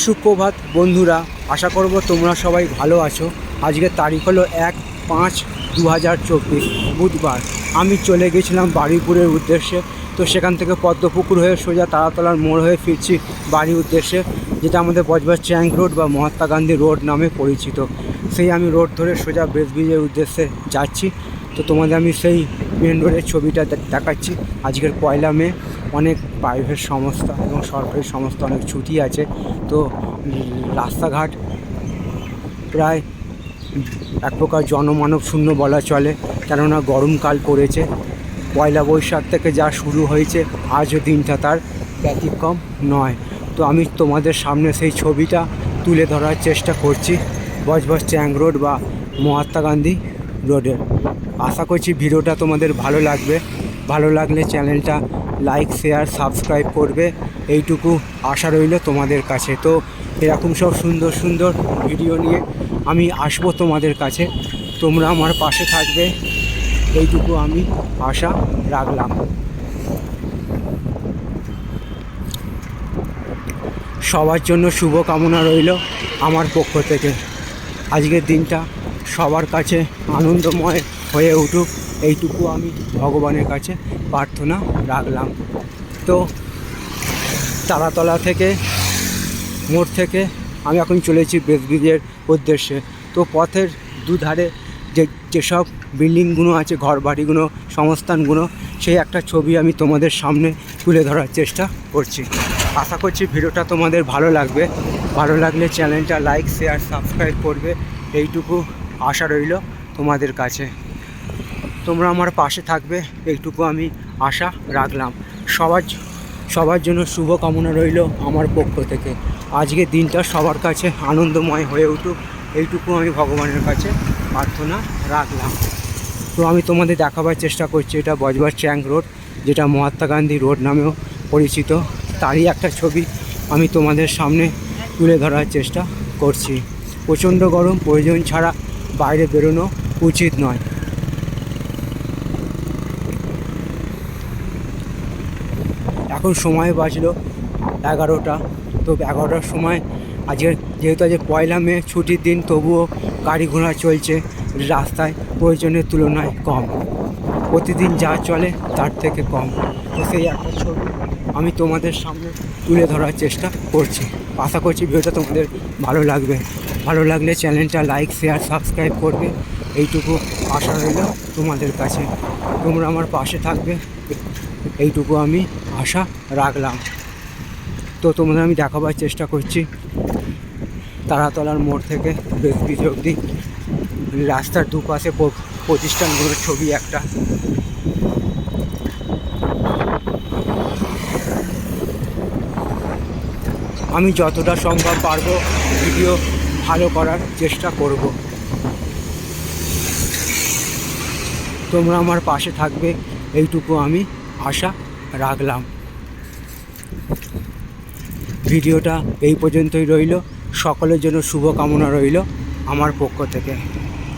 সুপ্রভাত বন্ধুরা, আশা করব তোমরা সবাই ভালো আছো। আজকের তারিখ হলো 1/5/2024 বুধবার। আমি চলে গেছিলাম বারুইপুরের উদ্দেশ্যে। তো সেখান থেকে পদ্মপুকুর হয়ে সোজা তারাতলার মোড় হয়ে ফিরছি বাড়ির উদ্দেশ্যে, যেটা আমাদের বজবজ ট্যাঙ্ক রোড বা মহাত্মা গান্ধী রোড নামে পরিচিত। সেই আমি রোড ধরে সোজা ব্রিজের উদ্দেশ্যে যাচ্ছি। তো তোমাদের আমি সেই মেন রোডের ছবিটা দেখাচ্ছি। আজকের 1 মে, অনেক প্রাইভেট সংস্থা এবং সরকারি সংস্থা অনেক ছুটি আছে। তো রাস্তাঘাট প্রায় এক প্রকার জনমানব শূন্য বলা চলে, কেননা গরমকাল পড়েছে। 1 বৈশাখ থেকে যা শুরু হয়েছে, আজও দিনটা তার ব্যতিক্রম নয়। তো আমি তোমাদের সামনে সেই ছবিটা তুলে ধরার চেষ্টা করছি বজবজ ট্যাঙ্ক রোড বা মহাত্মা গান্ধী রোডের। আশা করছি ভিডিওটা তোমাদের ভালো লাগবে। ভালো লাগলে চ্যানেলটা লাইক, শেয়ার, সাবস্ক্রাইব করবে, এইটুকু আশা রইল তোমাদের কাছে। তো এরকম সব সুন্দর সুন্দর ভিডিও নিয়ে আমি আসবো তোমাদের কাছে। তোমরা আমার পাশে থাকবে, এইটুকু আমি আশা রাখলাম। সবার জন্য শুভ কামনা রইল আমার পক্ষ থেকে। আজকের দিনটা সবার কাছে আনন্দময় হয়ে উঠুক, এইটুকু আমি ভগবানের কাছে প্রার্থনা রাখলাম। তো তারাতলা থেকে মোড় থেকে আমি এখন চলেছি ব্রিজের উদ্দেশ্যে। তো পথের দুধারে যেসব বিল্ডিংগুলো আছে, ঘর বাড়িগুলো, সংস্থানগুলো, সেই একটা ছবি আমি তোমাদের সামনে তুলে ধরার চেষ্টা করছি। আশা করছি ভিডিওটা তোমাদের ভালো লাগবে। ভালো লাগলে চ্যানেলটা লাইক, শেয়ার, সাবস্ক্রাইব করবে, এইটুকু আশা রইল তোমাদের কাছে। তোমরা আমার পাশে থাকবে, এইটুকু আমি আশা রাখলাম। সবার জন্য শুভ কামনা রইল আমার পক্ষ থেকে। আজকের দিনটা সবার কাছে আনন্দময় হয়ে উঠুক, এইটুকু আমি ভগবানের কাছে প্রার্থনা রাখলাম। তো আমি তোমাদের দেখাবার চেষ্টা করছি, এটা বজবজ ট্যাঙ্ক রোড, যেটা মহাত্মা গান্ধী রোড নামেও পরিচিত। তারই একটা ছবি আমি তোমাদের সামনে তুলে ধরার চেষ্টা করছি। প্রচণ্ড গরম, প্রয়োজন ছাড়া বাইরে বেরোনো উচিত নয়। এখন সময় বাজলো 11টা। তো 11টার সময় যেহেতু আজ 1 মে ছুটির দিন, তবুও গাড়ি ঘোড়া চলছে রাস্তায় প্রয়োজনের তুলনায় কম। প্রতিদিন যা চলে তার থেকে কম। তো সেই একটা ছবি আমি তোমাদের সামনে তুলে ধরার চেষ্টা করছি। আশা করছি ভিডিওটা তোমাদের ভালো লাগবে। ভালো লাগলে চ্যানেলটা লাইক, শেয়ার, সাবস্ক্রাইব করবে, এইটুকু আশা রইল তোমাদের কাছে। তোমরা আমার পাশে থাকবে, এইটুকু আমি আশা রাখলাম। তো তোমাদের আমি দেখাবার চেষ্টা করছি তারাতলার মোড় থেকে ব্রিজ অবধি রাস্তার দুপাশে প্রতিষ্ঠানগুলোর ছবি একটা। আমি যতটা সম্ভব পারবো ভিডিও ভালো করার চেষ্টা করব। তোমরা আমার পাশে থাকবে, এইটুকু আমি আশা রাখলাম। ভিডিওটা এই পর্যন্তই রইল। সকলের জন্য শুভ কামনা রইল আমার পক্ষ থেকে।